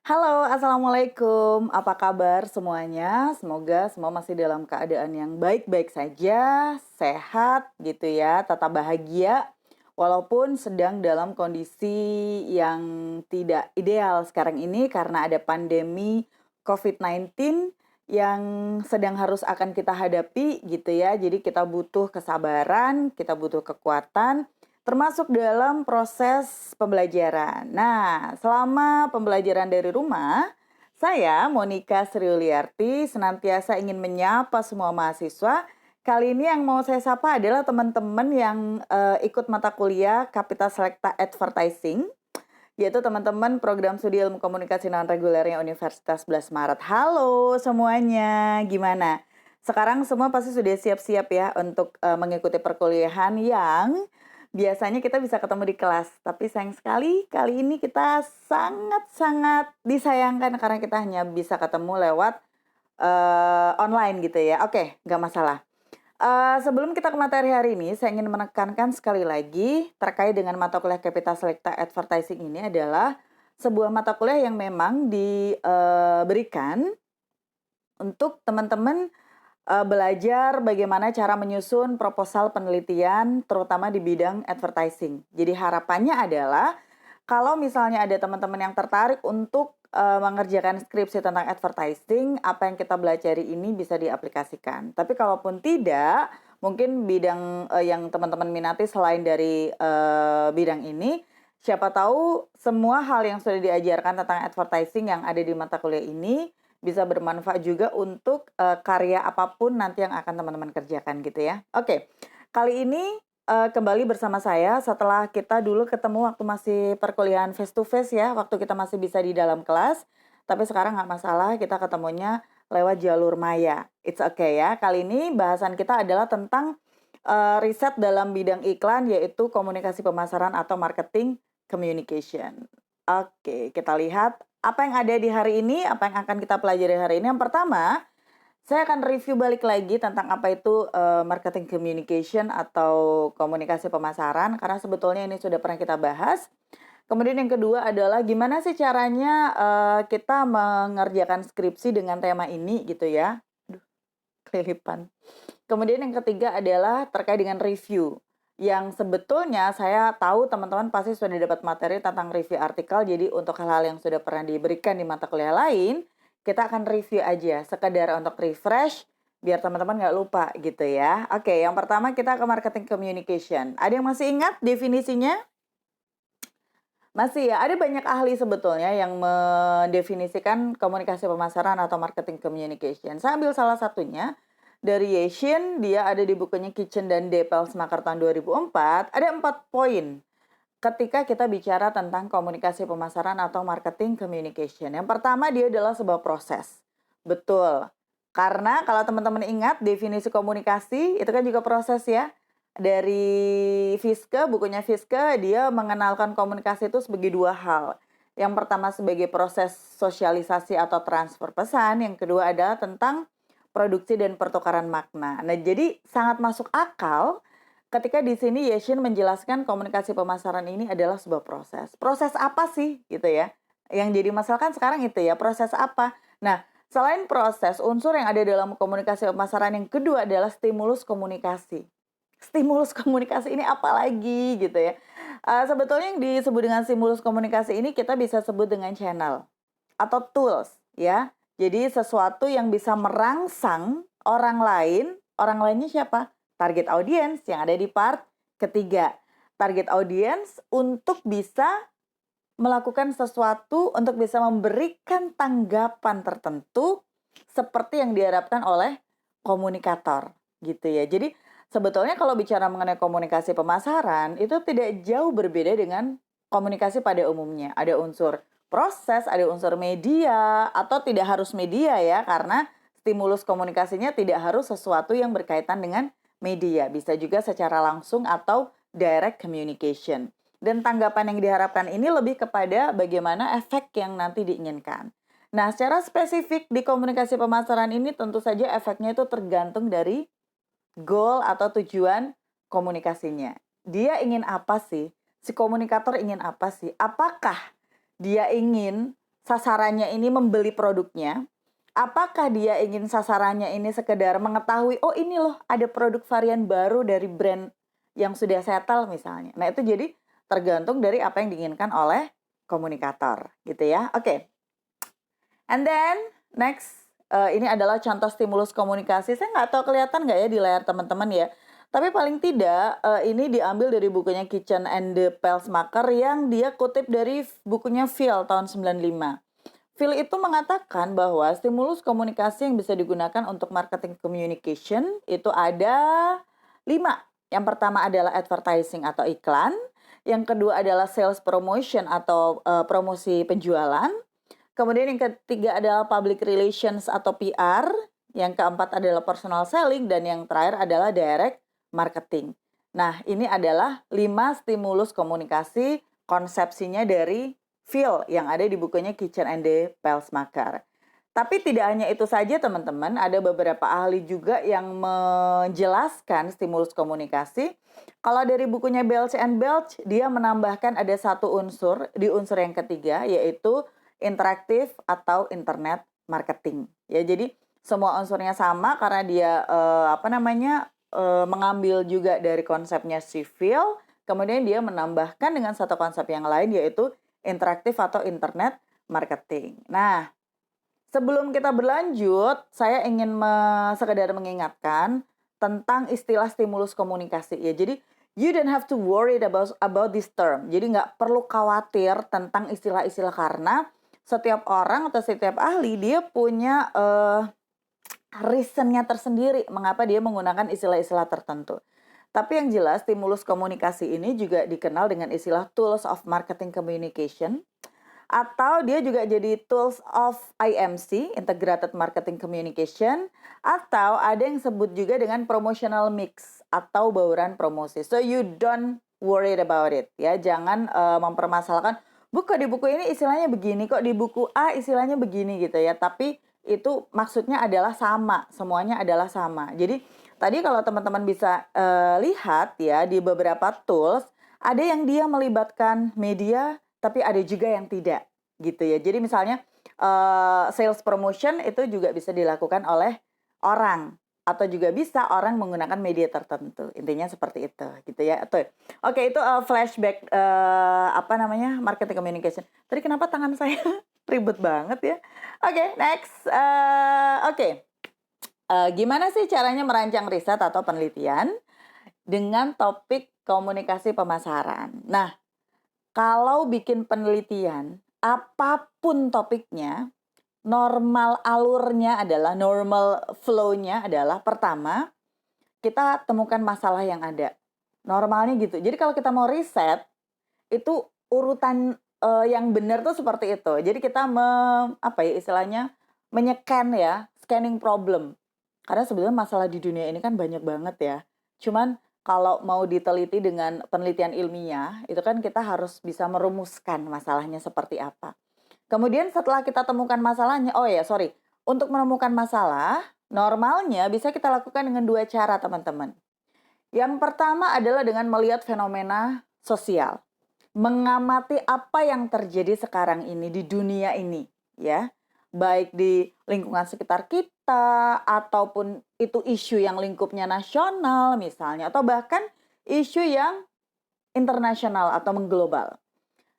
Halo, assalamualaikum. Apa kabar semuanya? Semoga semua masih dalam keadaan yang baik-baik saja, sehat gitu ya, tetap bahagia, walaupun sedang dalam kondisi yang tidak ideal sekarang ini karena ada pandemi COVID-19 yang sedang harus akan kita hadapi gitu ya. Jadi kita butuh kesabaran, kita butuh kekuatan, termasuk dalam proses pembelajaran. Nah, selama pembelajaran dari rumah, saya Monica Sriuliarti senantiasa ingin menyapa semua mahasiswa. Kali ini yang mau saya sapa adalah teman-teman yang ikut mata kuliah Capital Selecta Advertising, yaitu teman-teman program studi ilmu komunikasi non regulernya Universitas 11 Maret. Halo semuanya, gimana? Sekarang semua pasti sudah siap-siap ya untuk mengikuti perkuliahan yang biasanya kita bisa ketemu di kelas. Tapi sayang sekali kali ini kita sangat-sangat disayangkan karena kita hanya bisa ketemu lewat online gitu ya. Oke, nggak masalah. Sebelum kita ke materi hari ini, saya ingin menekankan sekali lagi terkait dengan mata kuliah Capital Selecta Advertising ini adalah sebuah mata kuliah yang memang diberikan untuk teman-teman belajar bagaimana cara menyusun proposal penelitian terutama di bidang advertising. Jadi harapannya adalah kalau misalnya ada teman-teman yang tertarik untuk mengerjakan skripsi tentang advertising, apa yang kita pelajari ini bisa diaplikasikan. Tapi kalaupun tidak, mungkin bidang yang teman-teman minati selain dari bidang ini, siapa tahu semua hal yang sudah diajarkan tentang advertising yang ada di mata kuliah ini bisa bermanfaat juga untuk karya apapun nanti yang akan teman-teman kerjakan gitu ya. Oke, kali ini kembali bersama saya setelah kita dulu ketemu waktu masih perkuliahan face to face ya, waktu kita masih bisa di dalam kelas. Tapi sekarang nggak masalah, kita ketemunya lewat jalur maya. It's okay ya. Kali ini bahasan kita adalah tentang riset dalam bidang iklan, yaitu komunikasi pemasaran atau marketing communication. Oke, kita lihat apa yang ada di hari ini, apa yang akan kita pelajari hari ini. Yang pertama, saya akan review balik lagi tentang apa itu marketing communication atau komunikasi pemasaran karena sebetulnya ini sudah pernah kita bahas. Kemudian yang kedua adalah gimana sih caranya kita mengerjakan skripsi dengan tema ini gitu ya. Aduh, kelilipan. Kemudian yang ketiga adalah terkait dengan review. Yang sebetulnya saya tahu teman-teman pasti sudah dapat materi tentang review artikel. Jadi untuk hal-hal yang sudah pernah diberikan di mata kuliah lain, kita akan review aja. Sekedar untuk refresh, biar teman-teman nggak lupa gitu ya. Oke, yang pertama kita ke marketing communication. Ada yang masih ingat definisinya? Masih ya, ada banyak ahli sebetulnya yang mendefinisikan komunikasi pemasaran atau marketing communication. Saya ambil salah satunya dari Yeshin, dia ada di bukunya Kitchen dan Depelsmaker tahun 2004. Ada 4 poin ketika kita bicara tentang komunikasi pemasaran atau marketing communication. Yang pertama dia adalah sebuah proses. Betul. Karena kalau teman-teman ingat definisi komunikasi itu kan juga proses ya. Dari Fiske, bukunya Fiske, dia mengenalkan komunikasi itu sebagai dua hal. Yang pertama sebagai proses sosialisasi atau transfer pesan, yang kedua adalah tentang produksi dan pertukaran makna. Nah, jadi sangat masuk akal ketika di sini Yeshin menjelaskan komunikasi pemasaran ini adalah sebuah proses. Proses apa sih gitu ya? Yang jadi masalah kan sekarang itu ya, proses apa? Nah, selain proses, unsur yang ada dalam komunikasi pemasaran yang kedua adalah stimulus komunikasi. Stimulus komunikasi ini apa lagi gitu ya. Sebetulnya yang disebut dengan stimulus komunikasi ini kita bisa sebut dengan channel atau tools ya. Jadi sesuatu yang bisa merangsang orang lain, orang lainnya siapa? Target audience yang ada di part ketiga. Target audience untuk bisa melakukan sesuatu, untuk bisa memberikan tanggapan tertentu seperti yang diharapkan oleh komunikator gitu ya. Jadi sebetulnya kalau bicara mengenai komunikasi pemasaran itu tidak jauh berbeda dengan komunikasi pada umumnya. Ada unsur proses, ada unsur media atau tidak harus media ya karena stimulus komunikasinya tidak harus sesuatu yang berkaitan dengan media. Bisa juga secara langsung atau direct communication. Dan tanggapan yang diharapkan ini lebih kepada bagaimana efek yang nanti diinginkan. Nah, secara spesifik di komunikasi pemasaran ini tentu saja efeknya itu tergantung dari goal atau tujuan komunikasinya. Dia ingin apa sih? Si komunikator ingin apa sih? Apakah dia ingin sasarannya ini membeli produknya, apakah dia ingin sasarannya ini sekedar mengetahui, oh ini loh ada produk varian baru dari brand yang sudah settle misalnya. Nah itu jadi tergantung dari apa yang diinginkan oleh komunikator gitu ya. Oke. And then next, ini adalah contoh stimulus komunikasi. Saya nggak tahu kelihatan nggak ya di layar teman-teman ya. Tapi paling tidak ini diambil dari bukunya Kitchen and the Pelsmaker yang dia kutip dari bukunya Phil tahun 95. Phil itu mengatakan bahwa stimulus komunikasi yang bisa digunakan untuk marketing communication itu ada 5. Yang pertama adalah advertising atau iklan. Yang kedua adalah sales promotion atau promosi penjualan. Kemudian yang ketiga adalah public relations atau PR. Yang keempat adalah personal selling. Dan yang terakhir adalah direct marketing. Nah, ini adalah 5 stimulus komunikasi konsepsinya dari Phil yang ada di bukunya Kitchen and the Pelsmaker. Tapi tidak hanya itu saja teman-teman, ada beberapa ahli juga yang menjelaskan stimulus komunikasi. Kalau dari bukunya Belch and Belch, dia menambahkan ada satu unsur, di unsur yang ketiga, yaitu interaktif atau internet marketing. Ya, jadi semua unsurnya sama karena dia mengambil juga dari konsepnya si Phil, kemudian dia menambahkan dengan satu konsep yang lain yaitu interaktif atau internet marketing. Nah, sebelum kita berlanjut, saya ingin sekedar mengingatkan tentang istilah stimulus komunikasi ya. Jadi you don't have to worry about this term. Jadi nggak perlu khawatir tentang istilah-istilah karena setiap orang atau setiap ahli dia punya reasonnya tersendiri mengapa dia menggunakan istilah-istilah tertentu. Tapi yang jelas stimulus komunikasi ini juga dikenal dengan istilah tools of marketing communication atau dia juga jadi tools of IMC, integrated marketing communication, atau ada yang sebut juga dengan promotional mix atau bauran promosi. So you don't worry about it ya, jangan mempermasalahkan kok di buku ini istilahnya begini, kok di buku A istilahnya begini gitu ya. Tapi itu maksudnya adalah sama, semuanya adalah sama. Jadi tadi kalau teman-teman bisa lihat ya di beberapa tools, ada yang dia melibatkan media, tapi ada juga yang tidak gitu ya. Jadi misalnya sales promotion itu juga bisa dilakukan oleh orang atau juga bisa orang menggunakan media tertentu. Intinya seperti itu gitu ya. Tuh. Oke, itu flashback marketing communication. Tadi kenapa tangan saya ribet banget ya? Oke, next. Gimana sih caranya merancang riset atau penelitian dengan topik komunikasi pemasaran? Nah, kalau bikin penelitian, apapun topiknya, normal flow-nya adalah pertama, kita temukan masalah yang ada. Normalnya gitu. Jadi kalau kita mau riset, itu urutan yang benar tuh seperti itu. Jadi kita scanning problem. Karena sebenarnya masalah di dunia ini kan banyak banget ya. Cuman kalau mau diteliti dengan penelitian ilmiah, itu kan kita harus bisa merumuskan masalahnya seperti apa. Kemudian setelah kita temukan masalahnya, untuk menemukan masalah, normalnya bisa kita lakukan dengan 2 cara teman-teman. Yang pertama adalah dengan melihat fenomena sosial. Mengamati apa yang terjadi sekarang ini di dunia ini, ya. Baik di lingkungan sekitar kita, ataupun itu isu yang lingkupnya nasional misalnya, atau bahkan isu yang internasional atau mengglobal.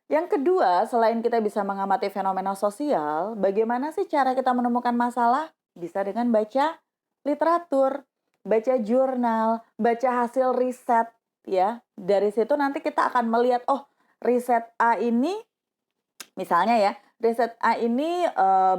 Yang kedua, selain kita bisa mengamati fenomena sosial, bagaimana sih cara kita menemukan masalah? Bisa dengan baca literatur, baca jurnal, baca hasil riset, ya. Dari situ nanti kita akan melihat, riset A ini, misalnya ya, riset A ini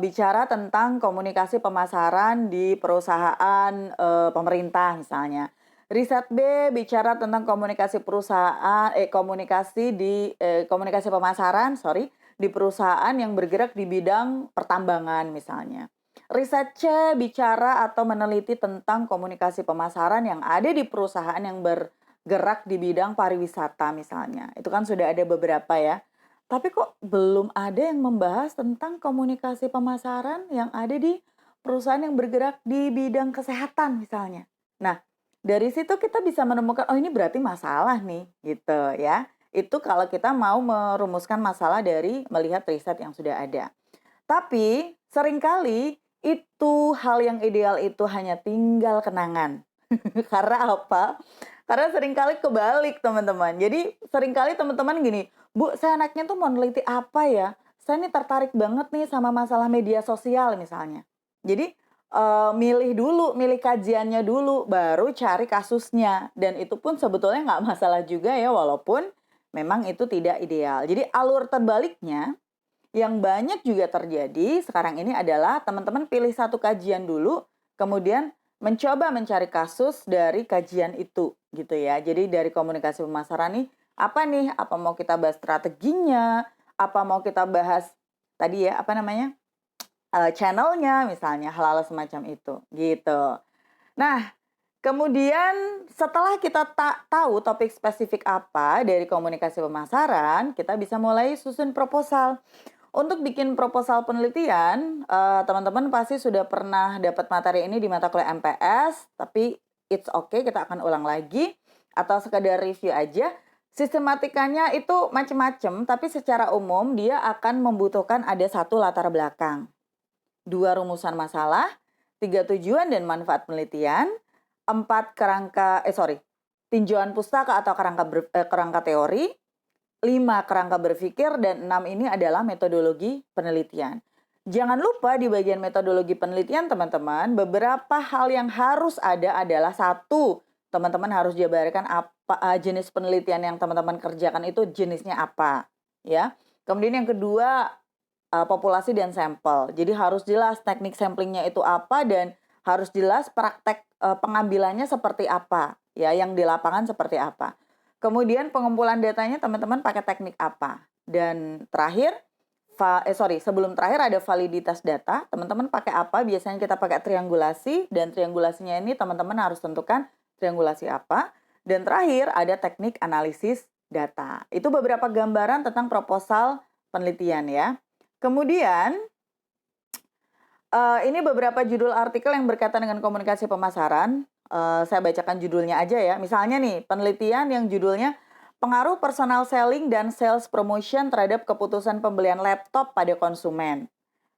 bicara tentang komunikasi pemasaran di perusahaan pemerintah misalnya. Riset B bicara tentang komunikasi pemasaran di perusahaan yang bergerak di bidang pertambangan misalnya. Riset C bicara atau meneliti tentang komunikasi pemasaran yang ada di perusahaan yang bergerak di bidang pariwisata misalnya. Itu kan sudah ada beberapa ya. Tapi kok belum ada yang membahas tentang komunikasi pemasaran yang ada di perusahaan yang bergerak di bidang kesehatan misalnya. Nah, dari situ kita bisa menemukan, ini berarti masalah nih, gitu ya. Itu kalau kita mau merumuskan masalah dari melihat riset yang sudah ada. Tapi seringkali itu hal yang ideal itu hanya tinggal kenangan. Karena apa? Karena seringkali kebalik teman-teman. Jadi seringkali teman-teman gini, "Bu, saya anaknya tuh mau neliti apa ya? Saya nih tertarik banget nih sama masalah media sosial," misalnya. Jadi, milih dulu, milih kajiannya dulu, baru cari kasusnya. Dan itu pun sebetulnya nggak masalah juga ya, walaupun memang itu tidak ideal. Jadi alur terbaliknya yang banyak juga terjadi sekarang ini adalah teman-teman pilih satu kajian dulu, kemudian mencoba mencari kasus dari kajian itu, gitu ya. Jadi dari komunikasi pemasaran nih, apa nih? Apa mau kita bahas strateginya? Apa mau kita bahas tadi ya, apa namanya? Channel-nya misalnya, hal-hal semacam itu, gitu. Nah, kemudian setelah kita tahu topik spesifik apa dari komunikasi pemasaran, kita bisa mulai susun proposal. Untuk bikin proposal penelitian, teman-teman pasti sudah pernah dapat materi ini di mata kuliah MPS, tapi it's okay, kita akan ulang lagi atau sekedar review aja. Sistematikanya itu macam-macam, tapi secara umum dia akan membutuhkan ada satu latar belakang, 2 rumusan masalah, 3 tujuan dan manfaat penelitian, 4 tinjauan pustaka atau kerangka teori, 5 kerangka berpikir, dan 6 ini adalah metodologi penelitian. Jangan lupa di bagian metodologi penelitian teman-teman, beberapa hal yang harus ada adalah satu, teman-teman harus jabarkan apa jenis penelitian yang teman-teman kerjakan itu jenisnya apa, ya. Kemudian yang kedua, populasi dan sampel. Jadi harus jelas teknik samplingnya itu apa dan harus jelas praktek pengambilannya seperti apa, ya, yang di lapangan seperti apa. Kemudian pengumpulan datanya teman-teman pakai teknik apa. Dan terakhir, sebelum terakhir ada validitas data. Teman-teman pakai apa? Biasanya kita pakai triangulasi, dan triangulasinya ini teman-teman harus tentukan triangulasi apa. Dan terakhir ada teknik analisis data. Itu beberapa gambaran tentang proposal penelitian ya. Kemudian, ini beberapa judul artikel yang berkaitan dengan komunikasi pemasaran. Saya bacakan judulnya aja ya. Misalnya nih, penelitian yang judulnya Pengaruh Personal Selling dan Sales Promotion terhadap keputusan pembelian laptop pada konsumen.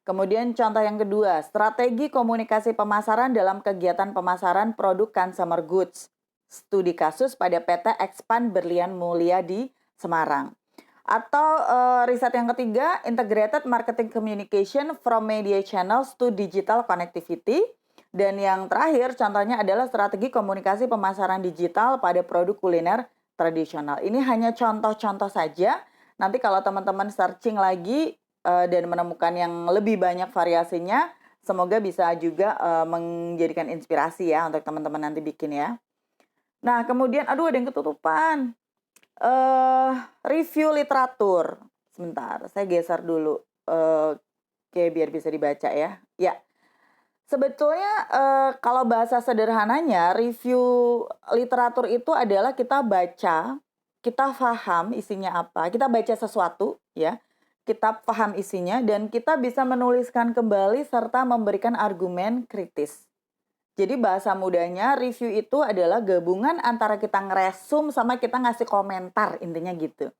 Kemudian contoh yang kedua, strategi komunikasi pemasaran dalam kegiatan pemasaran produk consumer goods. Studi kasus pada PT Expand Berlian Mulia di Semarang. Atau riset yang ketiga, Integrated Marketing Communication from Media Channels to Digital Connectivity. Dan yang terakhir contohnya adalah strategi komunikasi pemasaran digital pada produk kuliner tradisional. Ini hanya contoh-contoh saja. Nanti kalau teman-teman searching lagi dan menemukan yang lebih banyak variasinya, semoga bisa juga menjadikan inspirasi ya untuk teman-teman nanti bikin ya. Nah, kemudian ada yang ketutupan. Review literatur. Sebentar, saya geser dulu. Oke, biar bisa dibaca ya. Ya. Sebetulnya kalau bahasa sederhananya, review literatur itu adalah kita baca, kita paham isinya apa, kita baca sesuatu ya, kita paham isinya dan kita bisa menuliskan kembali serta memberikan argumen kritis. Jadi bahasa mudahnya review itu adalah gabungan antara kita ngeresum sama kita ngasih komentar, intinya gitu.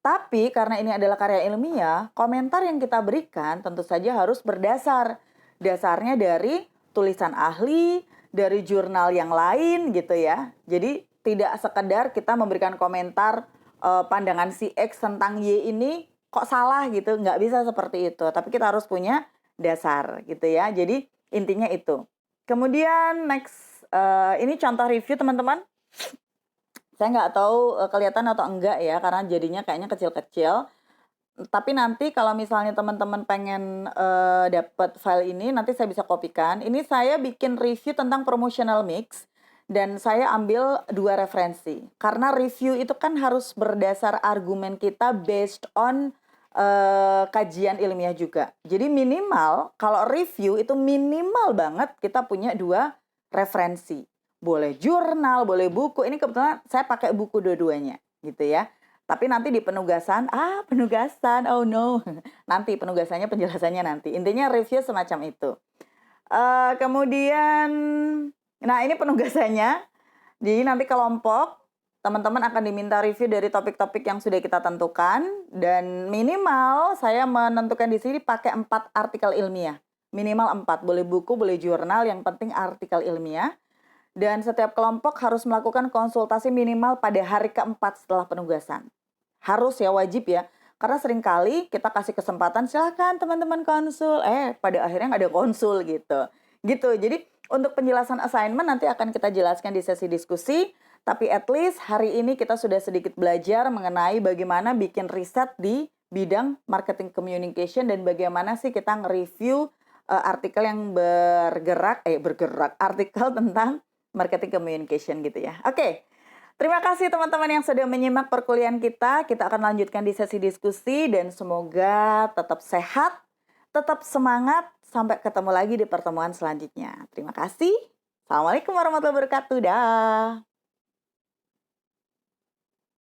Tapi karena ini adalah karya ilmiah, komentar yang kita berikan tentu saja harus berdasar. Dasarnya dari tulisan ahli, dari jurnal yang lain gitu ya. Jadi tidak sekedar kita memberikan komentar pandangan si X tentang Y ini kok salah gitu, nggak bisa seperti itu. Tapi kita harus punya dasar gitu ya. Jadi intinya itu. Kemudian next, ini contoh review teman-teman. Saya nggak tahu kelihatan atau enggak ya, karena jadinya kayaknya kecil-kecil. Tapi nanti kalau misalnya teman-teman pengen dapat file ini, nanti saya bisa kopikan. Ini saya bikin review tentang promotional mix dan saya ambil 2 referensi. Karena review itu kan harus berdasar argumen kita based on kajian ilmiah juga. Jadi minimal kalau review itu minimal banget kita punya 2 referensi. Boleh jurnal, boleh buku. Ini kebetulan saya pakai buku dua-duanya gitu ya. Tapi nanti di penugasan, oh no. Nanti penugasannya, penjelasannya nanti. Intinya review semacam itu. Kemudian, nah ini penugasannya. Jadi nanti kelompok teman-teman akan diminta review dari topik-topik yang sudah kita tentukan, dan minimal saya menentukan di sini pakai 4 artikel ilmiah. Minimal 4, boleh buku, boleh jurnal, yang penting artikel ilmiah. Dan setiap kelompok harus melakukan konsultasi minimal pada hari keempat setelah penugasan. Harus ya, wajib ya. Karena seringkali kita kasih kesempatan, silakan teman-teman konsul. Pada akhirnya nggak ada konsul gitu. Gitu, jadi untuk penjelasan assignment nanti akan kita jelaskan di sesi diskusi. Tapi at least hari ini kita sudah sedikit belajar mengenai bagaimana bikin riset di bidang marketing communication dan bagaimana sih kita nge-review artikel yang bergerak, artikel tentang marketing communication gitu ya. Oke, terima kasih teman-teman yang sudah menyimak perkuliahan kita. Kita akan lanjutkan di sesi diskusi dan semoga tetap sehat, tetap semangat. Sampai ketemu lagi di pertemuan selanjutnya. Terima kasih. Assalamualaikum warahmatullahi wabarakatuh. Dah.